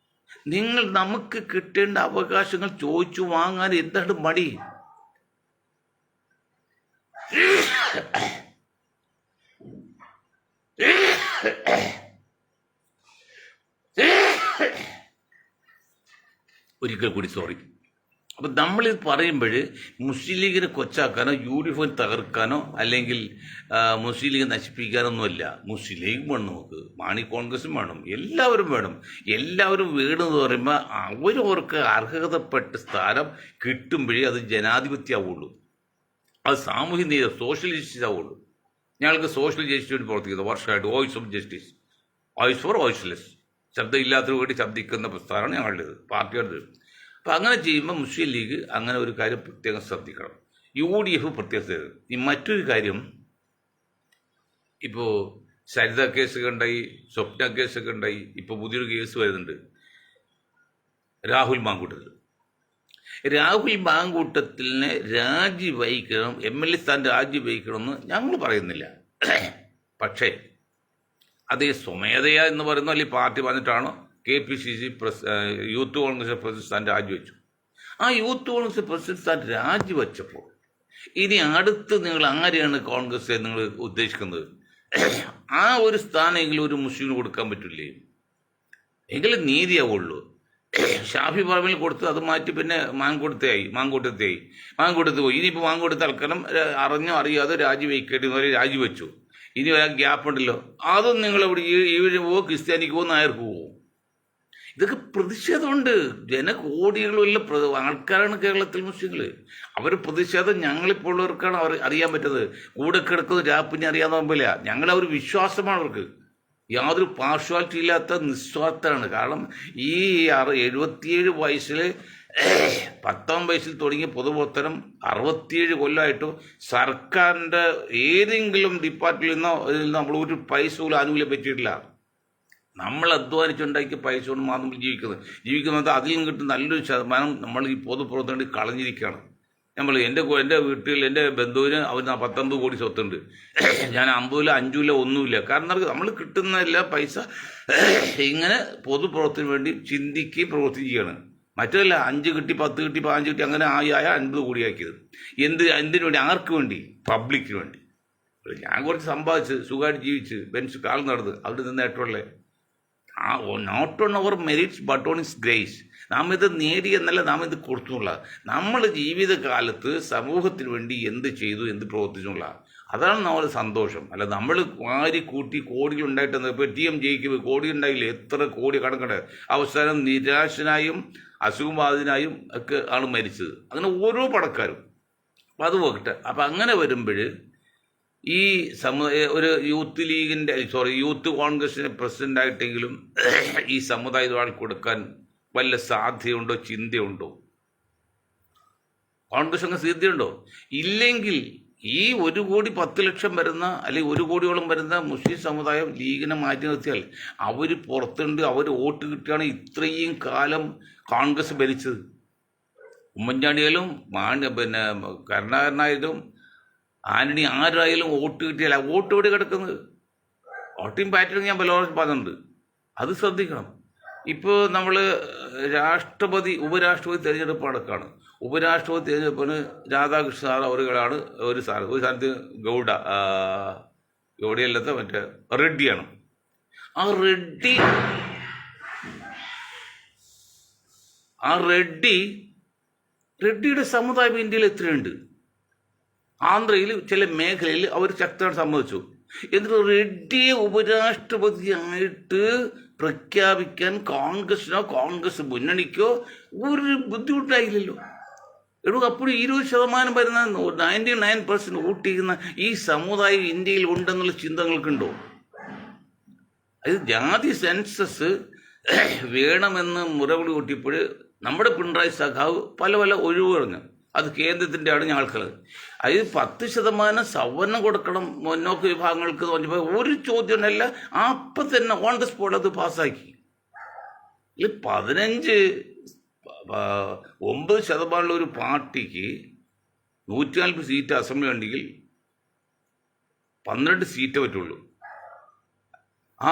നിങ്ങൾ നമുക്ക് കിട്ടേണ്ട അവകാശങ്ങൾ ചോദിച്ചു വാങ്ങാൻ എന്താണ് മടി? ഒരിക്കൽ കൂടി സോറി. അപ്പം നമ്മളിത് പറയുമ്പോൾ മുസ്ലിം ലീഗിനെ കൊച്ചാക്കാനോ UDF തകർക്കാനോ അല്ലെങ്കിൽ മുസ്ലിം ലീഗ് നശിപ്പിക്കാനൊന്നുമല്ല. മുസ്ലിം ലീഗ് വേണം, നമുക്ക് മാണി കോൺഗ്രസും വേണം, എല്ലാവരും വേണം. എല്ലാവരും വേണമെന്ന് പറയുമ്പോൾ അവരവർക്ക് അർഹതപ്പെട്ട സ്ഥാനം കിട്ടുമ്പോഴേ അത് ജനാധിപത്യമാവുള്ളൂ, അത് സാമൂഹ്യ നീതി, സോഷ്യൽ ജസ്റ്റിസ് ആവുള്ളൂ. ഞങ്ങൾക്ക് സോഷ്യൽ ജസ്റ്റിസ് വേണ്ടി പ്രവർത്തിക്കുന്നത് വർഷമായിട്ട്. Voice of justice, voice for voiceless, ശബ്ദമില്ലാത്തവർ വേണ്ടി ശബ്ദിക്കുന്ന പ്രസ്ഥാനമാണ് ഞങ്ങളുടേത്, പാർട്ടിയുടേത്. അപ്പം അങ്ങനെ ചെയ്യുമ്പോൾ മുസ്ലിം ലീഗ് അങ്ങനെ ഒരു കാര്യം പ്രത്യേകം ശ്രദ്ധിക്കണം. UDF പ്രത്യേകം ശ്രദ്ധിക്കണം. ഈ മറ്റൊരു കാര്യം, ഇപ്പോൾ സരിത കേസൊക്കെ ഉണ്ടായി, സ്വപ്ന കേസൊക്കെ ഉണ്ടായി. ഇപ്പോൾ പുതിയൊരു കേസ് വരുന്നുണ്ട്, രാഹുൽ മാങ്കൂട്ടത്തിനെ രാജിവഹിക്കണം, MLA സ്ഥാനം രാജിവഹിക്കണമെന്ന് ഞങ്ങൾ പറയുന്നില്ല. പക്ഷേ അതേ സ്വമേധയാ എന്ന് പറയുന്ന അല്ലെങ്കിൽ പാർട്ടി പറഞ്ഞിട്ടാണോ KPCC യൂത്ത് കോൺഗ്രസ് പ്രസിഡന്റ് സ്ഥാനം രാജിവെച്ചു. ആ യൂത്ത് കോൺഗ്രസ് പ്രസിഡന്റ് സ്ഥാനം രാജിവെച്ചപ്പോൾ ഇനി അടുത്ത് നിങ്ങൾ ആരെയാണ് കോൺഗ്രസ് നിങ്ങൾ ഉദ്ദേശിക്കുന്നത്? ആ ഒരു സ്ഥാനമെങ്കിലും ഒരു മുസ്ലിമിന് കൊടുക്കാൻ പറ്റില്ലേ? എങ്കിലും നീതിയാവുള്ളൂ. ഷാഫി പറമ്പിൽ കൊടുത്ത് അത് മാറ്റി പിന്നെ മാങ്കൂട്ടത്തെ പോയി. ഇനിയിപ്പോൾ മാങ്കൂട്ടത്തെ ആൾക്കാരും അറിഞ്ഞോ അറിയാതെ രാജിവെക്കേണ്ടി വരെ രാജിവെച്ചു. ഇനി ഒരാൾ ഗ്യാപ്പ് ഉണ്ടല്ലോ, അതും നിങ്ങളെവിടെ ഈവിന് പോവോ, ക്രിസ്ത്യാനിക്ക് പോവോ, നായർക്ക് പോവോ? ഇതൊക്കെ പ്രതിഷേധമുണ്ട്. ജനകോടികളുള്ള ആൾക്കാരാണ് കേരളത്തിൽ മുസ്ലിങ്ങൾ. അവർ പ്രതിഷേധം ഞങ്ങളിപ്പോൾ ഉള്ളവർക്കാണ് അവർ അറിയാൻ പറ്റുന്നത്. കൂടെ കിടക്കുന്ന രാപ്പിനെ അറിയാൻ നോക്കില്ല. ഞങ്ങളൊരു വിശ്വാസമാണ് അവർക്ക്. യാതൊരു പാർഷ്വാലിറ്റി ഇല്ലാത്ത നിസ്വാർത്ഥമാണ്. കാരണം ഈ 77 വയസ്സിൽ 10 വയസ്സിൽ തുടങ്ങിയ പൊതുപ്രവർത്തനം 67 കൊല്ലമായിട്ടോ സർക്കാരിൻ്റെ ഏതെങ്കിലും ഡിപ്പാർട്ട്മെന്റിൽ നിന്നോ നമ്മൾ ഒരു പൈസ പോലും ആനുകൂല്യം പറ്റിയിട്ടില്ല. നമ്മൾ അധ്വാനിച്ചുണ്ടാക്കിയ പൈസ കൊണ്ട് മാത്രം ജീവിക്കുന്നത് അതിൽ നിന്ന് കിട്ടുന്ന നല്ലൊരു ശതമാനം നമ്മൾ ഈ പൊതുപ്രവർത്തനം കളഞ്ഞിരിക്കുകയാണ്. എൻ്റെ വീട്ടിൽ എൻ്റെ ബന്ധുവിന് അവർ 19 കോടി സ്വത്തുണ്ട്. ഞാൻ 50 5 ഒന്നുമില്ല. കാരണം നമ്മൾ കിട്ടുന്ന എല്ലാ പൈസ ഇങ്ങനെ പൊതുപ്രവർത്തനത്തിന് വേണ്ടി ചിന്തിക്കുകയും പ്രവർത്തിക്കുകയാണ്. മറ്റല്ല 5 കിട്ടി 10 കിട്ടി 15 കിട്ടി അങ്ങനെ 50 കോടിയാക്കിയത്. എന്തിനു വേണ്ടി? ആർക്ക് വേണ്ടി? പബ്ലിക്കിന് വേണ്ടി. ഞാൻ കുറച്ച് സമ്പാദിച്ച് സുഖമായിട്ട് ജീവിച്ച് ബെൻസ് കാൽ നടന്ന് അവിടെ നിന്ന് നേട്ടമുള്ളേ. Not on our merits but on his grace. നാം ഇത് നേടി എന്നല്ല, നാം ഇത് കൊടുത്തുള്ള. നമ്മൾ ജീവിതകാലത്ത് സമൂഹത്തിന് വേണ്ടി എന്ത് ചെയ്തു, എന്ത് പ്രവർത്തിച്ചുള്ള, അതാണ് നമ്മുടെ സന്തോഷം. അല്ല നമ്മൾ വാരി കൂട്ടി കോടികൾ ഉണ്ടായിട്ടെന്ന്. ഇപ്പോൾ TM ജയിക്കുമ്പോൾ കോടി ഉണ്ടായില്ലേ, എത്ര കോടി കണക്കണ്ട. അവസാനം നിരാശനായും അസുഖം ബാധിതനായും ഒക്കെ ആണ് മരിച്ചത്. അങ്ങനെ ഓരോ പണക്കാരും. അപ്പം അത് പോകട്ടെ. അപ്പം അങ്ങനെ വരുമ്പോൾ ഈ ഒരു യൂത്ത് കോൺഗ്രസിന് പ്രസിഡന്റ് ആയിട്ടെങ്കിലും ഈ സമുദായത്തിൽ കൊടുക്കാൻ വല്ല സാധ്യതയുണ്ടോ, ചിന്തയുണ്ടോ? കോൺഗ്രസ് അങ്ങ് സാധ്യതയുണ്ടോ? ഇല്ലെങ്കിൽ ഈ 1 കോടി 10 ലക്ഷം വരുന്ന അല്ലെങ്കിൽ 1 കോടിയോളം വരുന്ന മുസ്ലിം സമുദായം ലീഗിനെ മാറ്റി നിർത്തിയാൽ അവർ പുറത്തുണ്ട്. അവർ വോട്ട് കിട്ടിയാണ് ഇത്രയും കാലം കോൺഗ്രസ് ഭരിച്ചത്. ഉമ്മൻചാണ്ടിയായാലും കരുണാകരനായാലും ആന്റണി ആരായാലും വോട്ട് കിട്ടിയാൽ ആ വോട്ട് എവിടെ കിടക്കുന്നത്? വോട്ടിംഗ് പാറ്റേൺ ഞാൻ പലവരും പറഞ്ഞിട്ടുണ്ട്. അത് ശ്രദ്ധിക്കണം. ഇപ്പോൾ നമ്മൾ ഉപരാഷ്ട്രപതി തിരഞ്ഞെടുപ്പ് നടക്കുകയാണ്. ഉപരാഷ്ട്രപതി തിരഞ്ഞെടുപ്പിന് രാധാകൃഷ്ണ സാർ അവരുകളാണ് ഒരു സ്ഥാനത്ത് ഗൗഡയല്ലാത്ത മറ്റേ റെഡ്ഡിയാണ്. ആ റെഡ്ഡിയുടെ സമുദായം ഇന്ത്യയിൽ എത്രയുണ്ട്? ആന്ധ്രയിൽ ചില മേഖലയിൽ അവർ ശക്തമായി സമ്മതിച്ചു. എന്നിട്ട് റെഡ്ഡിയെ ഉപരാഷ്ട്രപതിയായിട്ട് പ്രഖ്യാപിക്കാൻ കോൺഗ്രസ് മുന്നണിക്കോ ഒരു ബുദ്ധിമുട്ടായില്ലല്ലോ. അപ്പോൾ 20% വരുന്ന 99% വോട്ട് ചെയ്യുന്ന ഈ സമുദായം ഇന്ത്യയിൽ ഉണ്ടെന്നുള്ള ചിന്തകൾക്കുണ്ടോ? അത് ജാതി സെൻസസ് വേണമെന്ന് മുറവിളി കൂട്ടിയപ്പോൾ നമ്മുടെ പിണറായി സഖാവ് പല ഒഴിവ് പറഞ്ഞു. അത് കേന്ദ്രത്തിൻ്റെ ആണ് ഞങ്ങൾക്ക്. അതിൽ 10% സവർണം കൊടുക്കണം മുന്നോക്ക വിഭാഗങ്ങൾക്ക് പറഞ്ഞപ്പോൾ ഒരു ചോദ്യമല്ല, അപ്പം തന്നെ ഓൺ ദ സ്പോട്ട് അത് പാസ്സാക്കി. ഇതിൽ 9% ഒരു പാർട്ടിക്ക് 140 സീറ്റ് അസംബ്ലി ഉണ്ടെങ്കിൽ 12 സീറ്റേ പറ്റുള്ളൂ.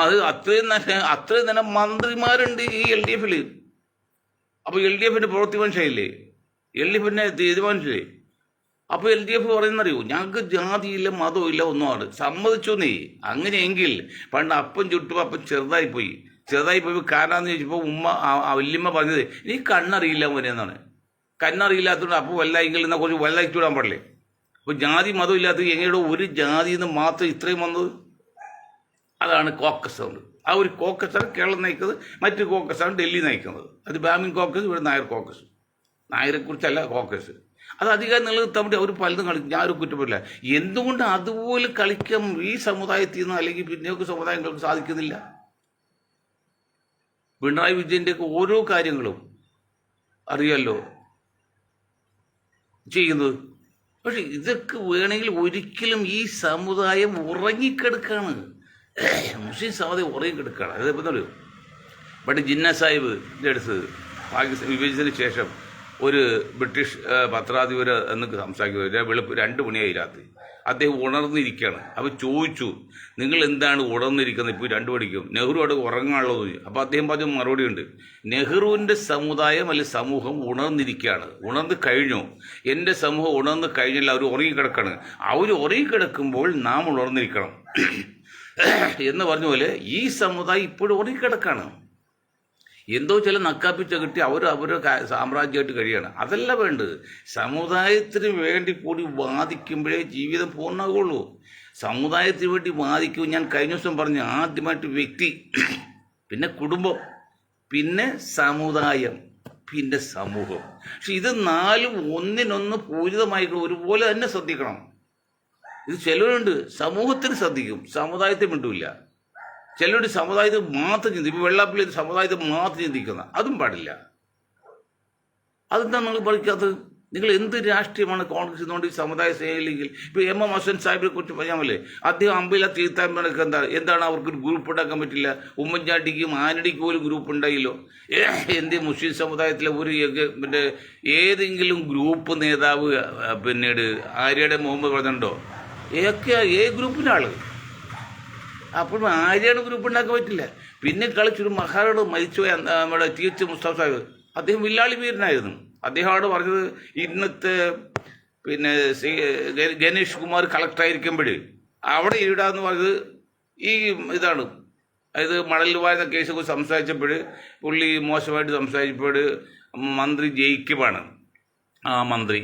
അത് അത്രയും തന്നെ മന്ത്രിമാരുണ്ട് ഈ LDF. അപ്പോൾ LDFിൻ്റെ പ്രവൃത്തി മനസ്സിലായില്ലേ? LDFിനെ തീരുമാനിച്ചില്ലേ? അപ്പോൾ LDF പറയുന്നറിയോ, ഞങ്ങൾക്ക് ജാതിയില്ല മതമില്ല ഒന്നുമാണ്. സമ്മതിച്ചു നീ. അങ്ങനെയെങ്കിൽ പണ്ട് അപ്പം ചുട്ടും അപ്പം ചെറുതായി പോയി കാരണമെന്ന് ചോദിച്ചപ്പോൾ വല്യമ്മ പറഞ്ഞത് നീ കണ്ണറിയില്ല മോനെ എന്നാണ്. കണ്ണറിയില്ലാത്തതുകൊണ്ട് അപ്പോൾ വല്ലായെങ്കിൽ എന്നാൽ കുറച്ച് വല്ലായി ചൂടാൻ പാടില്ലേ? അപ്പോൾ ജാതി മതം ഇല്ലാത്തത് എങ്ങനെയോ ഒരു ജാതിയിൽ നിന്ന് മാത്രം ഇത്രയും വന്നത്. അതാണ് കോക്കസ് കൊണ്ട്. ആ ഒരു കോക്കസാണ് കേരളം നയിക്കുന്നത്. മറ്റൊരു കോക്കസാണ് ഡൽഹി നയിക്കുന്നത്. അത് ബ്രാഹ്മിൻ കോക്കസ്, ഇവിടെ നായർ കോക്കസ്. നായരെക്കുറിച്ചല്ല കോക്കസ്. അത് അധികം നിലനിർത്താൻ വേണ്ടി അവർ പലതും കളിക്കും. ഞാനൊരു കുറ്റപ്പെടില്ല. എന്തുകൊണ്ട് അതുപോലെ കളിക്കാൻ ഈ സമുദായത്തിൽ നിന്ന് അല്ലെങ്കിൽ പിന്നോക്ക സമുദായങ്ങൾക്ക് സാധിക്കുന്നില്ല? പിണറായി വിജയൻ്റെയൊക്കെ ഓരോ കാര്യങ്ങളും അറിയാമല്ലോ ചെയ്യുന്നത്. പക്ഷെ ഇതൊക്കെ വേണമെങ്കിൽ ഒരിക്കലും ഈ സമുദായം ഉറങ്ങിക്കെടുക്കാണ്. മുസ്ലിം സമുദായം ഉറങ്ങിക്കെടുക്കുകയാണ്. അതേപോലെ പറയൂ, പണ്ട് ജിന്ന സാഹിബിൻ്റെ അടുത്ത് പാകിസ്ഥാൻ വിഭജിച്ചതിന് ശേഷം ഒരു ബ്രിട്ടീഷ് പത്രാധിപർ എന്നൊക്കെ സംസാരിക്കുന്നത് വെളുപ്പ് 2 മണിയായി രാത്രി. അദ്ദേഹം ഉണർന്നിരിക്കുകയാണ്. അപ്പോൾ ചോദിച്ചു, നിങ്ങൾ എന്താണ് ഉണർന്നിരിക്കുന്നത് ഇപ്പോൾ 2 മണിക്കും? നെഹ്റു അവിടെ ഉറങ്ങാനുള്ളത് ചോദിച്ചു. അപ്പോൾ അദ്ദേഹം പറഞ്ഞ മറുപടി ഉണ്ട്, നെഹ്റുവിൻ്റെ സമുദായം അല്ലെങ്കിൽ സമൂഹം ഉണർന്നിരിക്കുകയാണ്. ഉണർന്ന് കഴിഞ്ഞു. എൻ്റെ സമൂഹം ഉണർന്ന് കഴിഞ്ഞില്ല, അവർ ഉറങ്ങിക്കിടക്കാണ്. അവർ ഉറങ്ങിക്കിടക്കുമ്പോൾ നാം ഉണർന്നിരിക്കണം എന്ന് പറഞ്ഞ പോലെ ഈ സമുദായം ഇപ്പോഴും ഉറങ്ങിക്കിടക്കാണ്. എന്തോ ചില നക്കാപ്പിച്ച കിട്ടി അവരുടെ സാമ്രാജ്യമായിട്ട് കഴിയാണ്. അതല്ല വേണ്ടത്. സമുദായത്തിന് വേണ്ടി കൂടി വാദിക്കുമ്പോഴേ ജീവിതം പൂർണ്ണമാകുള്ളൂ. സമുദായത്തിന് വേണ്ടി വാദിക്കും. ഞാൻ കഴിഞ്ഞ ദിവസം പറഞ്ഞു, ആദ്യമായിട്ട് വ്യക്തി, പിന്നെ കുടുംബം, പിന്നെ സമുദായം, പിന്നെ സമൂഹം. പക്ഷെ ഇത് നാലും ഒന്നിനൊന്ന് പൂരിതമായിട്ട് ഒരുപോലെ തന്നെ ശ്രദ്ധിക്കണം. ഇത് ചിലരുണ്ട് സമൂഹത്തിന് ശ്രദ്ധിക്കും, സമുദായത്തെ മിണ്ടില്ല. ചിലരുടെ സമുദായത്തെ മാത്രം ചിന്തിക്കും. ഇപ്പോൾ വെള്ളാപ്പള്ളി സമുദായത്തെ മാത്രം ചിന്തിക്കുന്ന അതും പാടില്ല. അതെന്താ നിങ്ങൾ പഠിക്കാത്തത്? നിങ്ങൾ എന്ത് രാഷ്ട്രീയമാണ് കോൺഗ്രസ് എന്നുകൊണ്ട് ഈ സമുദായ സ്നേഹില്ലെങ്കിൽ? ഇപ്പോൾ എം എം ഹസൻ സാഹിബിനെ കുറിച്ച് പറയാമല്ലേ? അദ്ദേഹം അമ്പല തീർത്ഥാടനമൊക്കെ എന്താണ് അവർക്കൊരു ഗ്രൂപ്പ് ഉണ്ടാക്കാൻ പറ്റില്ല? ഉമ്മൻചാണ്ടിക്കും ആനടിക്കും പോലും ഗ്രൂപ്പ് ഉണ്ടായില്ലോ. എന്ത് മുസ്ലിം സമുദായത്തിലെ ഒരു പിന്നെ ഏതെങ്കിലും ഗ്രൂപ്പ് നേതാവ് പിന്നീട് ആര്യയുടെ മുഹമ്മദ് പറഞ്ഞിട്ടുണ്ടോ? ഗ്രൂപ്പിൻ്റെ ആള്. അപ്പോൾ ആര്യാണ് ഗ്രൂപ്പ് ഉണ്ടാക്കാൻ പറ്റില്ല. പിന്നെ കളിച്ചൊരു മഹാരോട് മരിച്ചുപോയ നമ്മുടെ ടി എച്ച് മുസ്തഫ സാഹിബ്, അദ്ദേഹം വില്ലാളി വീരനായിരുന്നു. അദ്ദേഹമാണ് പറഞ്ഞത്, ഇന്നത്തെ പിന്നെ ഗണേഷ് കുമാർ കളക്ടറായിരിക്കുമ്പോൾ അവിടെ ഇടാന്ന് പറഞ്ഞത് ഈ ഇതാണ്. അതായത് മണൽ വാരുന്ന കേസൊക്കെ സംസാരിച്ചപ്പോൾ പുള്ളി മോശമായിട്ട് സംസാരിച്ചപ്പോൾ മന്ത്രി ജയിക്കുമാണ്, ആ മന്ത്രി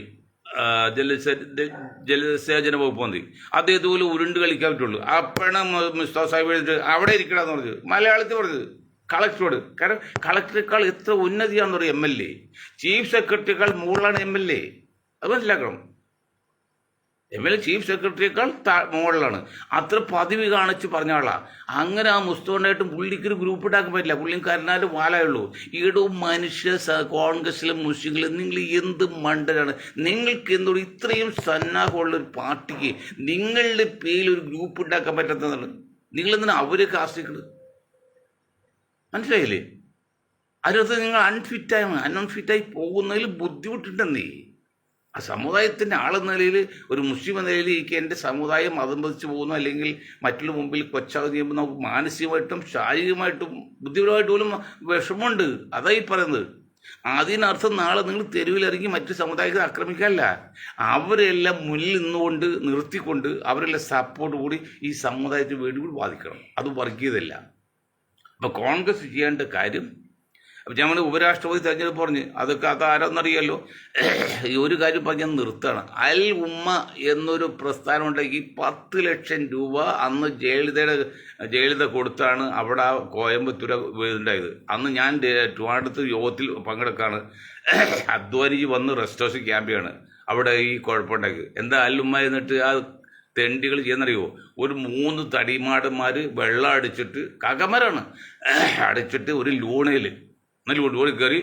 ജലസേചന വകുപ്പ് മന്ത്രി, അദ്ദേഹത്തെ പോലും ഉരുണ്ട് കളിക്കാൻ പറ്റുള്ളൂ. അപ്പോഴാണ് മുസ്തഫ സാഹിബ് എഴുതിട്ട് അവിടെ ഇരിക്കണമെന്ന് പറഞ്ഞത്, മലയാളത്തിൽ പറഞ്ഞത് കളക്ടറോട്. കാരണം കളക്ടറേക്കാൾ എത്ര ഉന്നതിയാണെന്ന് പറയും MLA. ചീഫ് സെക്രട്ടറിയേക്കാൾ മുകളിലാണ് MLA. അത് മനസ്സിലാക്കണം. MLA ചീഫ് സെക്രട്ടറിയേക്കാൾ മുകളിലാണ്. അത്ര പദവി കാണിച്ച് പറഞ്ഞ ആളാ. അങ്ങനെ ആ മുസ്തഫായിട്ടും പുള്ളിക്കൊരു ഗ്രൂപ്പ് ഉണ്ടാക്കാൻ പറ്റില്ല. പുള്ളിയും കരുണാലും വാലായുള്ളൂ. ഈടോ മനുഷ്യ കോൺഗ്രസിലും മുസ്ലിങ്ങളും നിങ്ങൾ എന്ത് മണ്ടനാണ്? നിങ്ങൾക്ക് എന്തോ ഇത്രയും സന്നാഹമുള്ളൊരു പാർട്ടിക്ക് നിങ്ങളുടെ പേരിൽ ഒരു ഗ്രൂപ്പ് ഉണ്ടാക്കാൻ പറ്റാത്തതാണ്. നിങ്ങളെന്തിനാ അവരൊക്കെ ആശ്രയിക്കുന്നത്? മനസ്സിലായില്ലേ? അതിനകത്ത് നിങ്ങൾ അൺഫിറ്റായി പോകുന്നതിൽ ബുദ്ധിമുട്ടുണ്ടെന്നേ. ആ സമുദായത്തിൻ്റെ ആളെന്ന നിലയിൽ, ഒരു മുസ്ലിം എന്ന നിലയിൽ എനിക്ക് എൻ്റെ സമുദായം അതംബന്ധിച്ച് പോകുന്നു, അല്ലെങ്കിൽ മറ്റുള്ള മുമ്പിൽ കൊച്ചാവ് ചെയ്യുമ്പോൾ നമുക്ക് മാനസികമായിട്ടും ശാരീരികമായിട്ടും ബുദ്ധിപരമായിട്ട് പോലും വിഷമമുണ്ട്. അതായി പറയുന്നത്. അതിനർത്ഥം നാളെ നിങ്ങൾ തെരുവിലിറങ്ങി മറ്റു സമുദായത്തെ ആക്രമിക്കാനല്ല, അവരെല്ലാം മുന്നിൽ നിന്നുകൊണ്ട് നിർത്തിക്കൊണ്ട് അവരെല്ലാം സപ്പോർട്ട് കൂടി ഈ സമുദായത്തിന് വേണ്ടി കൂടി ബാധിക്കണം. അത് വർഗീയതല്ല. അപ്പോൾ കോൺഗ്രസ് ചെയ്യേണ്ട കാര്യം, അപ്പം ഞങ്ങൾ ഉപരാഷ്ട്രപതി തെരഞ്ഞെടുപ്പ് പറഞ്ഞ് അത് ആരാന്നറിയാമല്ലോ. ഈ ഒരു കാര്യം പറഞ്ഞ് നിർത്തുകയാണ്. അൽ ഉമ്മ എന്നൊരു പ്രസ്ഥാനം ഉണ്ടാക്കി 10 ലക്ഷം രൂപ അന്ന് ജയലളിത കൊടുത്താണ് അവിടെ കോയമ്പത്തൂർ ഉണ്ടായത്. അന്ന് ഞാൻ ട്രിവാൻഡ്രത്ത് യോഗത്തിൽ പങ്കെടുക്കുകയാണ്. അദ്വാനിജി വന്ന് റെസ്റ്റ് ഹൗസ് ക്യാമ്പിയാണ് അവിടെ ഈ കുഴപ്പമുണ്ടാക്കി. എന്താ അൽ ഉമ്മ എന്നിട്ട് ആ തെണ്ടികൾ ചെയ്യുന്നറിയോ? ഒരു 3 തടിമാടന്മാർ വെള്ളം അടിച്ചിട്ട്, കകമരാണ് അടിച്ചിട്ട്, ഒരു ലൂണയിൽ ലോറി കയറി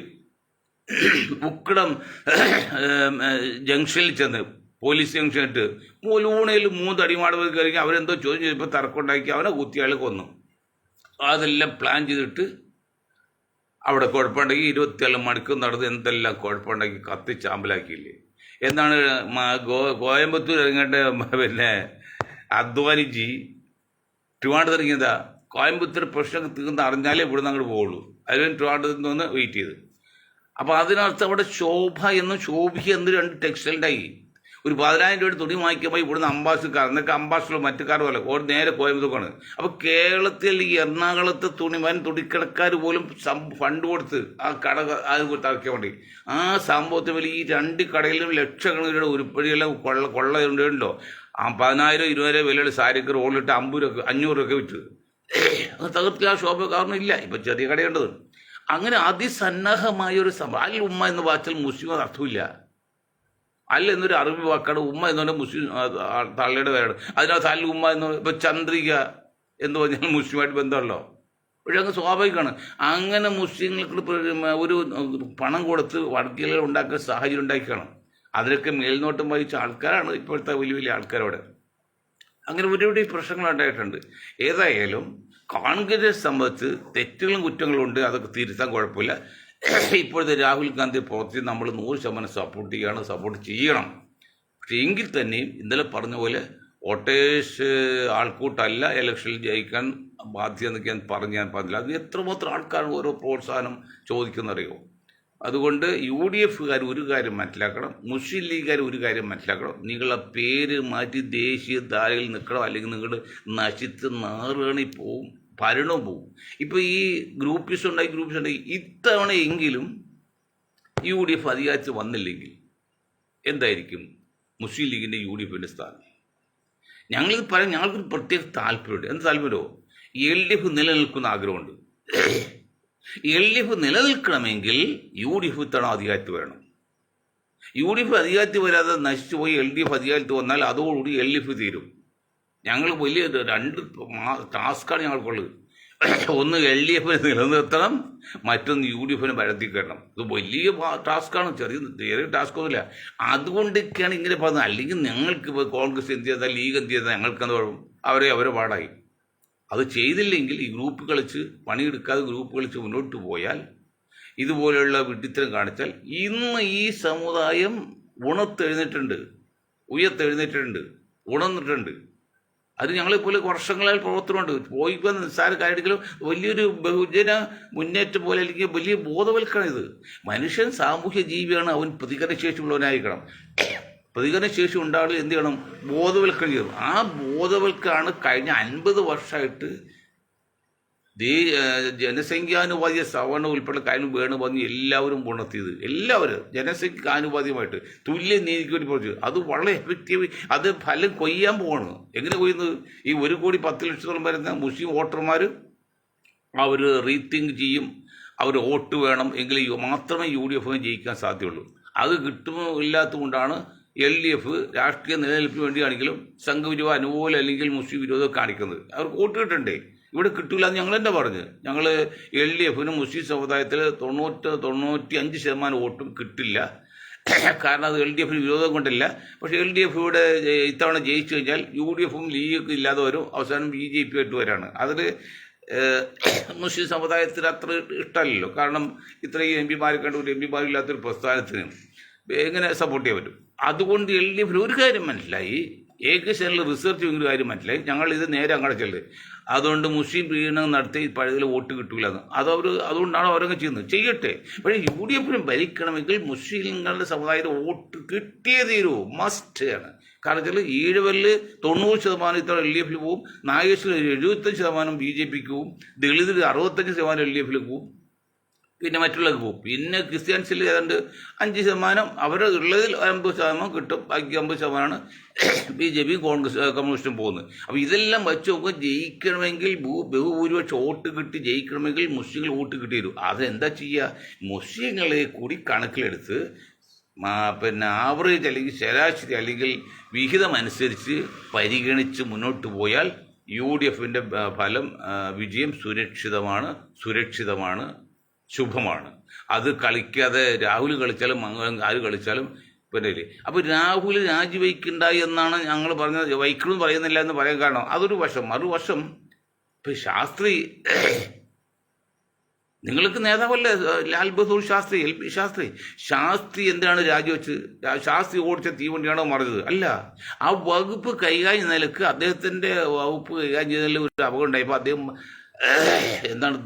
ഉക്കടം ജംഗ്ഷനിൽ ചെന്ന്, പോലീസ് ജംഗ്ഷനിട്ട് ലൂണയിൽ 3 തടിമാടന്മാർ കയറി അവരെന്തോ ചോദ്യം ചെയ്തപ്പോൾ തർക്കമുണ്ടാക്കി അവനെ കുത്തിയാൾ കൊന്നു. അതെല്ലാം പ്ലാൻ ചെയ്തിട്ട് അവിടെ കുഴപ്പമുണ്ടാക്കി 24 മണിക്കൂർ നടന്ന് എന്തെല്ലാം കുഴപ്പമുണ്ടാക്കി കത്തിച്ചാമ്പലാക്കിയില്ലേ. എന്താണ് കോയമ്പത്തൂർ ഇറങ്ങേണ്ട പിന്നെ അദ്വാനിജി ട്രിവാൻഡ്രത്ത് ഇറങ്ങിയതാ? കോയമ്പത്തൂർ പ്രശ്നം തീർന്ന് അറിഞ്ഞാലേ ഇവിടുന്ന് അങ്ങോട്ട് പോവുള്ളൂ. അതിലും ട്രിവാൻഡ്രത്ത് നിന്ന് വെയിറ്റ് ചെയ്ത്. അപ്പോൾ അതിനർത്ഥം അവിടെ ശോഭ എന്നും ശോഭിക എന്നും 2 ടെക്സ്റ്റൈൽ ഉണ്ടായി. ഒരു 10,000 രൂപയുടെ തുണി വാങ്ങിക്കുമ്പോൾ ഇവിടുന്ന് അംബാസിഡർ, എന്നൊക്കെ അംബാസിഡർ മറ്റു കാർ പോലെ നേരെ കോയമ്പത്തൂർക്കാണ്. അപ്പോൾ കേരളത്തിൽ ഈ എറണാകുളത്ത് തുണിക്കടക്കാർ പോലും ഫണ്ട് കൊടുത്ത് ആ കട അത് തറയ്ക്കാൻ വേണ്ടി ആ സംഭവത്തിന് വലിയ ഈ 2 കടയിലും ലക്ഷക്കണക്കിന് രൂപയുടെ ഉരുപ്പടിയെല്ലാം കൊള്ള ഉണ്ടോ. ആ 10,000 20,000 വിലയുടെ സാരിക്ക് റോളിലിട്ട് 50 രൂപ 500 രൂപ വിറ്റ് അത് തകർത്തില്ല. ആ ശോഭ കാരണം ഇല്ല. ഇപ്പം ചെറിയ കടയുണ്ടത്. അങ്ങനെ അതിസന്നാഹമായ ഒരു സംഭവം. അൽ ഉമ്മ എന്ന് വാച്ചാൽ മുസ്ലിം അർത്ഥമില്ല. അല്ല എന്നൊരു അറബി വാക്കാണ്. ഉമ്മ എന്ന് പറഞ്ഞാൽ മുസ്ലിം തള്ളയുടെ പേരാണ്. അതിനകത്ത് അൽ ഉമ്മ എന്ന് ഇപ്പം ചന്ദ്രിക എന്ന് പറഞ്ഞാൽ മുസ്ലിമായിട്ട് ബന്ധമല്ലോ. പക്ഷേ അങ്ങ് സ്വാഭാവികമാണ്. അങ്ങനെ മുസ്ലിങ്ങൾക്ക് ഒരു പണം കൊടുത്ത് വർഗീയത ഉണ്ടാക്കാൻ സാഹചര്യം ഉണ്ടാക്കിയാണ്. അതിനൊക്കെ മേൽനോട്ടം വഹിച്ച ആൾക്കാരാണ് ഇപ്പോഴത്തെ വലിയ വലിയ ആൾക്കാരോട്. അങ്ങനെ ഒരുപാട് പ്രശ്നങ്ങളുണ്ടായിട്ടുണ്ട്. ഏതായാലും കോൺഗ്രസ് സംബന്ധിച്ച് തെറ്റുകളും കുറ്റങ്ങളും ഉണ്ട്. അതൊക്കെ തിരുത്താൻ കുഴപ്പമില്ല. ഇപ്പോഴത്തെ രാഹുൽ ഗാന്ധി പ്രവർത്തി നമ്മൾ 100% സപ്പോർട്ട് ചെയ്യണം. പക്ഷെ എങ്കിൽ തന്നെയും ഇന്നലെ പറഞ്ഞ പോലെ വോട്ടേഴ്സ് ആൾക്കൂട്ടല്ല ഇലക്ഷനിൽ ജയിക്കാൻ ബാധ്യത എന്നൊക്കെ ഞാൻ പറഞ്ഞില്ല. അത് എത്രമാത്രം ആൾക്കാരാണ് ഓരോ പ്രോത്സാഹനം ചോദിക്കുന്നറിയോ. അതുകൊണ്ട് UDFകാർ ഒരു കാര്യം മനസ്സിലാക്കണം, മുസ്ലിം ലീഗുകാർ ഒരു കാര്യം മനസ്സിലാക്കണം. നിങ്ങളെ പേര് മാറ്റി ദേശീയ ധാരയിൽ നിൽക്കണം, അല്ലെങ്കിൽ നിങ്ങൾ നശിച്ച് നാറുകയാണെങ്കിൽ പോവും. ഭരണവും പോവും. ഇപ്പോൾ ഈ ഗ്രൂപ്പിസ്റ്റ് ഉണ്ടായി ഇത്തവണയെങ്കിലും UDF അധികാരത്തിൽ വന്നില്ലെങ്കിൽ എന്തായിരിക്കും മുസ്ലിം ലീഗിൻ്റെ UDFിൻ്റെ സ്ഥാനം? ഞങ്ങളിത് പറയാൻ ഞങ്ങൾക്കൊരു പ്രത്യേക താല്പര്യമുണ്ട്. എന്ത് താല്പര്യമോ? LDF നിലനിൽക്കുന്ന ആഗ്രഹമുണ്ട്. LDF നിലനിൽക്കണമെങ്കിൽ UDF ഇത്തവണ അധികാരത്തിൽ വരണം. UDF അധികാരത്തിൽ വരാതെ നശിച്ചു പോയി LDF അധികാരത്തിൽ വന്നാൽ അതോടുകൂടി LDF തീരും. ഞങ്ങൾ വലിയ 2 ടാസ്ക്കാണ് ഞങ്ങൾക്കുള്ളത്. ഒന്ന് LDFിനെ നിലനിർത്തണം, മറ്റൊന്ന് UDFിനെ പരത്തി കയറണം. ഇത് വലിയ ടാസ്ക്കാണ്, ചെറിയ ടാസ്ക്കൊന്നുമില്ല. അതുകൊണ്ടൊക്കെയാണ് ഇങ്ങനെ പറയുന്നത്. അല്ലെങ്കിൽ ഞങ്ങൾക്ക് ഇപ്പോൾ കോൺഗ്രസ് എന്ത് ചെയ്താൽ, ലീഗ് എന്ത് ചെയ്താൽ ഞങ്ങൾക്കെന്ത് കുഴപ്പം? അവരെ പാടായി. അത് ചെയ്തില്ലെങ്കിൽ ഈ ഗ്രൂപ്പ് കളിച്ച് പണിയെടുക്കാതെ ഗ്രൂപ്പ് കളിച്ച് മുന്നോട്ട് പോയാൽ, ഇതുപോലെയുള്ള വിഡ്ഢിത്തരം കാണിച്ചാൽ, ഇന്ന് ഈ സമുദായം ഉണർന്നിട്ടുണ്ട്. അത് ഞങ്ങളെപ്പോലെ വർഷങ്ങളായി പ്രവർത്തനമുണ്ട്. പോയിപ്പോൾ നിസ്സാര കാര്യമെങ്കിലും വലിയൊരു ബഹുജന മുന്നേറ്റം പോലെ അല്ലെങ്കിൽ വലിയ ബോധവൽക്കരണം. ഇത് മനുഷ്യൻ സാമൂഹ്യ ജീവിയാണ്, അവൻ പ്രതികരണശേഷിയുള്ളവനായിരിക്കണം. പ്രതികരണശേഷി ഉണ്ടാകുക എന്ത് ചെയ്യണം? ബോധവൽക്കരണം ചെയ്യണം. ആ ബോധവൽക്കരണമാണ് കഴിഞ്ഞ 50 വർഷമായിട്ട് ജനസംഖ്യാനുപാതിക സവർണ ഉൾപ്പെടെ കാര്യം വേണം പറഞ്ഞ് എല്ലാവരും ഉണർത്തിയത്. എല്ലാവരും ജനസംഖ്യാനുപാതികമായിട്ട് തുല്യ നീതിക്ക് വേണ്ടി പറഞ്ഞു. അത് വളരെ എഫക്റ്റീവ്. അത് ഫലം കൊയ്യാൻ പോവാണ്. എങ്ങനെ കൊയ്യുന്നത്? ഈ 1,10,00,000 വരുന്ന മുസ്ലിം വോട്ടർമാർ അവർ റീതിങ്ക് ചെയ്യും. അവർ വോട്ട് വേണം എങ്കിൽ മാത്രമേ UDF ജയിക്കാൻ സാധ്യതയുള്ളൂ. അത് കിട്ടുമോ ഇല്ലാത്തതുകൊണ്ടാണ് LDF രാഷ്ട്രീയ നിലനിൽപ്പിന് വേണ്ടിയാണെങ്കിലും സംഘപരിവാർ അനുകൂലം അല്ലെങ്കിൽ മുസ്ലിം വിരോധം കാണിക്കുന്നത്. അവർക്ക് വോട്ട് കിട്ടണ്ടേ? ഇവിടെ കിട്ടില്ല എന്ന് ഞങ്ങൾ തന്നെ പറഞ്ഞു. ഞങ്ങൾ LDFിന് മുസ്ലിം സമുദായത്തിൽ 95% വോട്ടും കിട്ടില്ല. കാരണം അത് LDFിന് വിരോധം കൊണ്ടല്ല. പക്ഷേ LDF ഇവിടെ ഇത്തവണ ജയിച്ചു കഴിഞ്ഞാൽ UDFും ലീഗൊക്കെ ഇല്ലാതെ വരും. അവസാനം BJP ആയിട്ട് വരാണ്. അതിൽ മുസ്ലിം സമുദായത്തിന് അത്ര ഇഷ്ടമല്ലല്ലോ. കാരണം ഇത്രയും MP കണ്ട് ഒരു MP ഇല്ലാത്തൊരു പ്രസ്ഥാനത്തിന് എങ്ങനെ സപ്പോർട്ട് ചെയ്യാൻ പറ്റും? അതുകൊണ്ട് LDFിന് ഒരു കാര്യം മനസ്സിലായി, ഏകദേശം റിസർച്ച് ചെയ്യുന്ന കാര്യം മനസ്സിലായി. ഞങ്ങളിത് നേരെ അങ്ങോട്ട് ചെല്ലുന്നത്. അതുകൊണ്ട് മുസ്ലിം പീഡനം നടത്തി പഴയ വോട്ട് കിട്ടൂല എന്ന് അതുകൊണ്ടാണ് അവരൊക്കെ ചെയ്യുന്നത്. ചെയ്യട്ടെ. പക്ഷേ UDFിന് ഭരിക്കണമെങ്കിൽ മുസ്ലിങ്ങളുടെ സമുദായത്തിൽ വോട്ട് കിട്ടിയേ തീരൂ. മസ്റ്റ് ആണ്. കാരണം വെച്ചാൽ 90% ഇത്ര LDFിൽ പോവും, നാഗേശ്വരിൽ 75% BJPക്ക് പോവും, ദളിതിൽ 65% LDFിൽ പോവും, പിന്നെ മറ്റുള്ളവർക്ക് പോകും. പിന്നെ ക്രിസ്ത്യൻസിൽ ഏതാണ്ട് 5% അവരുടെ ഉള്ളതിൽ 50% കിട്ടും. ബാക്കി 50% BJPയും കമ്മ്യൂണിസ്റ്റും പോകുന്നത്. അപ്പോൾ ഇതെല്ലാം വെച്ച് നോക്കുക. ജയിക്കണമെങ്കിൽ ബഹുഭൂരിപക്ഷം വോട്ട് കിട്ടി ജയിക്കണമെങ്കിൽ മുസ്ലിങ്ങൾ വോട്ട് കിട്ടി വരും. അതെന്താ ചെയ്യുക? മുസ്ലിങ്ങളെ കൂടി കണക്കിലെടുത്ത് പിന്നെ ആവറേജ് അല്ലെങ്കിൽ ശരാശരി അല്ലെങ്കിൽ വിഹിതം അനുസരിച്ച് പരിഗണിച്ച് മുന്നോട്ട് പോയാൽ UDFിൻ്റെ ഫലം വിജയം സുരക്ഷിതമാണ്, ശുഭമാണ്. അത് കളിക്കാതെ രാഹുൽ കളിച്ചാലും ആര് കളിച്ചാലും പിന്നെ. അപ്പോൾ രാഹുൽ രാജിവെക്കണ്ട എന്നാണ് ഞങ്ങൾ പറഞ്ഞത്. വയ്ക്കണമെന്ന് പറയുന്നില്ല എന്ന് പറയാൻ കാരണം അതൊരു വശം. മറുവശം ഇപ്പം ശാസ്ത്രി, നിങ്ങൾക്ക് നേതാവല്ലേ ലാൽ ബഹദൂർ ശാസ്ത്രി, LP ശാസ്ത്രി എന്തിനാണ് രാജിവെച്ച്? ശാസ്ത്രി ഓടിച്ച തീവണ്ടിയാണോ മറിഞ്ഞത്? അല്ല. ആ വകുപ്പ് കൈകാര്യം നിലക്ക് അദ്ദേഹത്തിൻ്റെ വകുപ്പ് കൈകാര്യം ചെയ്തതിൽ ഒരു അപകടം ഉണ്ടായപ്പോൾ അദ്ദേഹം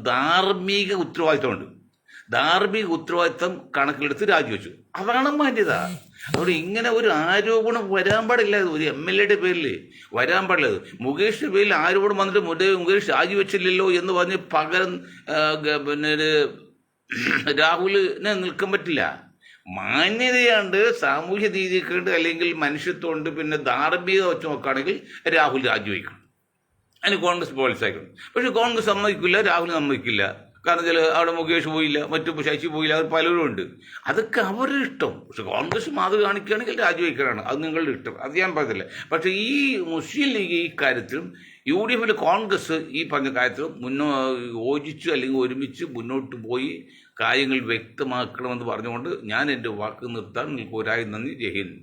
ധാർമ്മിക ഉത്തരവാദിത്വം കണക്കിലെടുത്ത് രാജിവെച്ചു. അതാണ് മാന്യത. അതുകൊണ്ട് ഇങ്ങനെ ഒരു ആരോപണം വരാൻ പാടില്ല. ഒരു MLAയുടെ പേരിൽ വരാൻ പാടില്ല. മുകേഷിൻ്റെ പേരിൽ ആരോപണം വന്നിട്ട് മുകേഷ് രാജിവെച്ചില്ലല്ലോ എന്ന് പറഞ്ഞ് പകരം പിന്നെ രാഹുലിന് നിൽക്കാൻ പറ്റില്ല. മാന്യതയുണ്ട്, സാമൂഹ്യ നീതിയൊക്കെയുണ്ട്, അല്ലെങ്കിൽ മനുഷ്യത്വമുണ്ട്, പിന്നെ ധാർമ്മികത വെച്ച് നോക്കുകയാണെങ്കിൽ രാഹുൽ രാജിവെക്കണം. അതിന് കോൺഗ്രസ് പ്രോത്സാഹിക്കണം. പക്ഷെ കോൺഗ്രസ് സമ്മതിക്കില്ല, രാഹുൽ സമ്മതിക്കില്ല. കാരണം വെച്ചാൽ അവിടെ മുകേഷ് പോയില്ല, മറ്റു ശശി പോയില്ല, അവർ പലരും ഉണ്ട്. അതൊക്കെ അവരുടെ ഇഷ്ടം. പക്ഷെ കോൺഗ്രസ് മാതൃക കാണിക്കുകയാണെങ്കിൽ രാജിവെക്കാനാണ്, അത് നിങ്ങളുടെ ഇഷ്ടം. അത് ഞാൻ പറയത്തില്ല. പക്ഷേ ഈ മുസ്ലിം ലീഗ് ഈ കാര്യത്തിലും UDFിൽ കോൺഗ്രസ് ഈ പറഞ്ഞ കാര്യത്തിലും യോജിച്ച് അല്ലെങ്കിൽ ഒരുമിച്ച് മുന്നോട്ട് പോയി കാര്യങ്ങൾ വ്യക്തമാക്കണമെന്ന് പറഞ്ഞുകൊണ്ട് ഞാൻ എൻ്റെ വാക്ക് നിർത്താൻ നിങ്ങൾക്ക് ഒരായി നന്ദി. ജയ് ഹിന്ദ്.